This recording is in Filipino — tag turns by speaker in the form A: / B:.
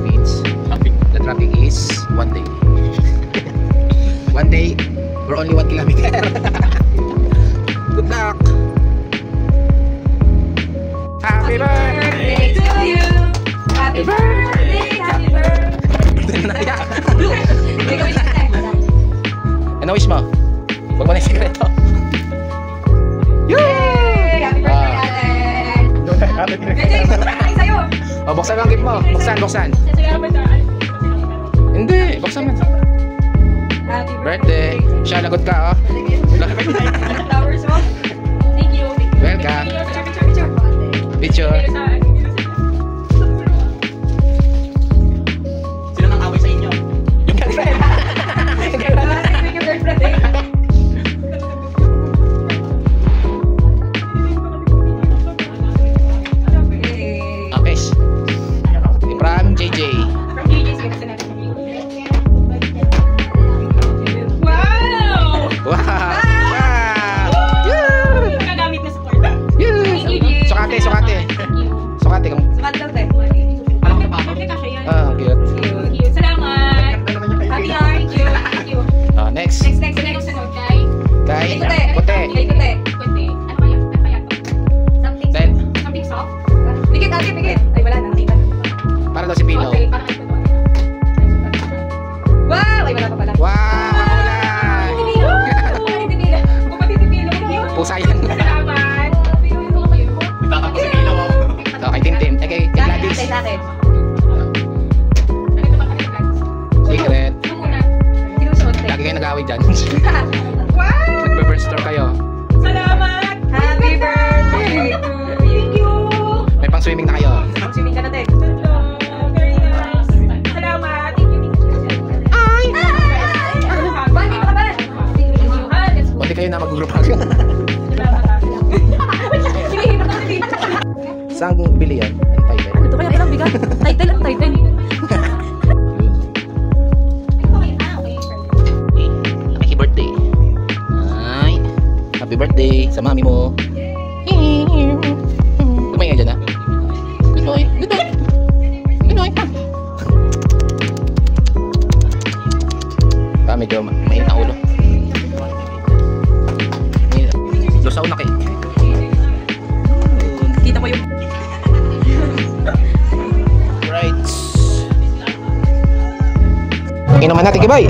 A: means the traffic is 1 day. 1 day for only 1 kilometer. Good luck. Happy birthday
B: to you. Happy birthday, happy birthday.
A: Ano wish mo? Huwag mo na yung sikreto.
B: Yay! Happy birthday, ate! Sa'yo!
A: O, buksan ang gift mo. Buksan. Hindi, buksan mo.
B: Happy
A: Birthday. Siya, lagot ka, oh.
B: Flowers mo. Thank you.
A: Welcome. Picture.
C: Sino nang away sa inyo?
A: Yung girlfriend. Okay. From JJ.
B: Wow!
A: Wow!
B: Nagagamit na support.
A: Sukate. Sukate kung...
B: Sukat daw, te.
C: Alam ko pa ako.
A: Cute.
B: Cute. Salamat. Happy heart. Thank you.
A: Next.
B: Next.
A: Kay
B: Ito, te.
A: Puti.
B: Ito, te. Ano ba yan?
A: Then,
B: Something soft? Pikit, ate, pikit. Ay, wala na. Nakita.
A: para daw si Pino.
B: Okay, parang ito. Wow! Ay, wala pa pala.
A: Wow! Kakulan! Pusa yan.
B: Salamat.
C: Nagtatakbo si Pino.
A: Kay Tintin. Kay Gladys.
B: Sa akin.
A: Secret.
B: Sinusuot, te.
A: Lagi kayo nag-away dyan.
B: Wow!
A: Nagbe-burn store kayo.
B: Salamat! Happy birthday to you! Thank you!
A: May pang swimming na kayo.
B: Swimming ka na, te. Very nice. Salamat! Thank you. Ay! Bandi ka ba?
A: Buti kayo na mag-group hug.
B: Sinihirap na si Tito.
A: Saan bili yan? Ang title?
B: Ano to kaya? Ilang bigat? Title at title.
A: Happy birthday. Ay. Happy birthday sa mami mo. Tumay nga dyan, ha? Good boy. Medyo mainit ang ulo. Lusaw na kayo.
B: Kita mo yung...
A: Right. Inuman natin, kibay.